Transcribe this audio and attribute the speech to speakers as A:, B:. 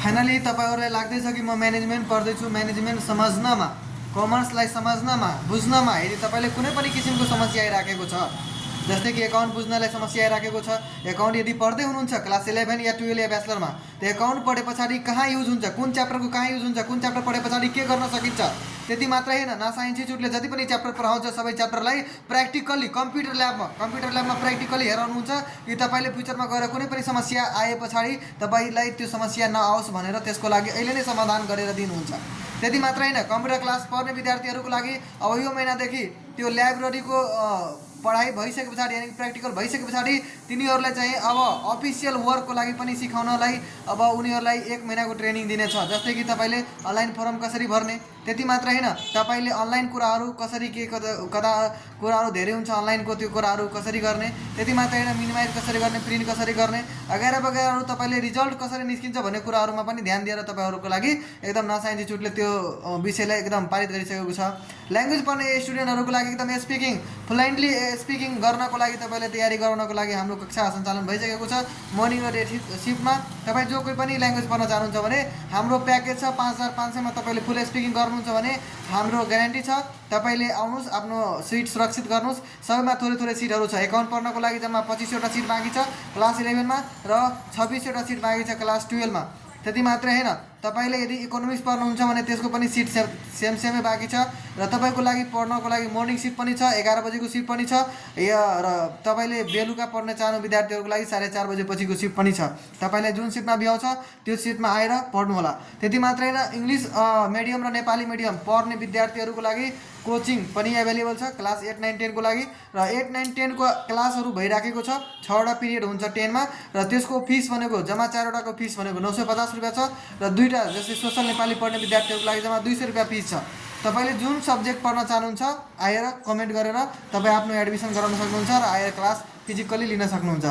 A: Finally तपाईहरुलाई लाग्दैछ कि म म्यानेजमेन्ट पढ्दैछु, म्यानेजमेन्ट समझनमा, कमर्सलाई समझनमा, बुझ्नमा यदि तपाईले कुनै पनि किसिमको समस्या आइराखेको छ, जस्तै कि एकाउन्ट बुझ्नलाई समस्या आइराखेको छ, एकाउन्ट यदि पढ्दै हुनुहुन्छ क्लास 11 या 12 या ब्याचलरमा, त्यो एकाउन्ट पढे पछाडि कहाँ युज हुन्छ, कुन च्याप्टरको कहाँ युज हुन्छ, कुन च्याप्टर पढे पछाडि के गर्न सकिन्छ, त्यति मात्रै हैन, नासा इन्स्टिट्युटले जति पनि च्याप्टर पढाउँछ सबै च्याप्टरलाई प्र्याक्टिकली कम्प्युटर ल्याबमा प्र्याक्टिकली हेराउनुहुन्छ कि तपाईले फ्युचरमा गएर कुनै पनि समस्या आए पछाडि तपाईलाई त्यो समस्या नआओस् भनेर त्यसको लागि अहिले नै समाधान गरेर दिनुहुन्छ। त्यति मात्र हैन, कम्प्युटर क्लास पढ्ने विद्यार्थीहरुको लागि अब यो महिनादेखि त्यो लाइब्रेरीको पढाइ भइसके पछाडि यानी प्र्याक्टिकल भइसके पछाडि तिनीहरुलाई चाहिँ अब अफिसियल वर्कको लागि पनि सिकाउनलाई अब उनीहरुलाई 1 महिनाको ट्रेनिङ दिनेछ। जस्तै कि तपाईले अनलाइन फर्म कसरी भर्ने, त्यति मात्र हैन, तपाईले अनलाइन कुराहरु कसरी के कदा कुराहरु धेरै हुन्छ अनलाइनको त्यो कुराहरु कसरी गर्ने, त्यति मात्र हैन, मिनिमाइज कसरी गर्ने, प्रिन्ट कसरी गर्ने, वगैरह वगैरहरु तपाईले रिजल्ट कसरी निस्किन्छ भन्ने कुराहरुमा पनि ध्यान दिएर तपाईहरुको लागि एकदम नासा इन्स्टिट्युटले त्यो विषयलाई एकदम पारित गरिसकेको छ। ल्याङ्ग्वेज पढ्ने स्टुडेन्टहरुको लागि एकदम स्पिकिङ फ्लुएन्टली स्पिकिङ गर्नको लागि तपाईले तयारी गराउनको लागि हाम्रो कक्षा सञ्चालन भइसकेको छ। मर्निङ र डे शिफ्टमा तपाई जो कोही पनि ल्याङ्ग्वेज पढ्न चाहनुहुन्छ भने हाम्रो प्याकेज छ 5500 मा तपाईले फुल स्पिकिङ गर्नुहुन्छ भने हाम्रो ग्यारेन्टी छ। तपाईले आउनुस्, आफ्नो सिट सुरक्षित गर्नुस्। सबैमा थोरै थोरै सिटहरु छ। एकाउन्ट पढ्नको लागि जम्मा 25 वटा सिट बाँकी छ क्लास 11 मा र 26 वटा सिट बाँकी छ क्लास 12 मा। त्यति मात्रै हैन, तपाईले यदि इकोनोमिक्स पढ्नुहुन्छ भने त्यसको पनि सिट सेमै बाँकी छ र तपाईको लागि पढ्नको लागि मर्निङ सिट पनि छ, 11 बजेको सिट पनि छ र तपाईले बेलुका पढ्न चाहनु विद्यार्थीहरुको लागि 4:30 बजे पछिको सिट पनि छ। तपाईलाई जुन सिटमा भ्याउँछ त्यो सिटमा आएर पढ्नु होला। त्यति मात्रै हैन, इंग्लिश मिडियम र नेपाली मिडियम पढ्ने विद्यार्थीहरुको लागि कोचिङ पनि अवेलेबल छ क्लास 8, 9, 10 को लागि र 8, 9, 10 को क्लासहरु भइराखेको छ। 6 वटा पिरियड हुन्छ 10 मा र त्यसको फीस भनेको जम्मा 4 वटाको फीस भनेको 950 रुपैयाँ छ र दुईटा जस्तै सोशल नेपाली पढ्ने विद्यार्थीहरुको लागि जम्मा 200 रुपैयाँ फीस छ। तपाईले जुन सब्जेक्ट पढ्न चाहनुहुन्छ आएर कमेन्ट गरेर तपाई आफ्नो एडमिसन गराउन सक्नुहुन्छ र आएर क्लास फिजिकली लिन सक्नुहुन्छ।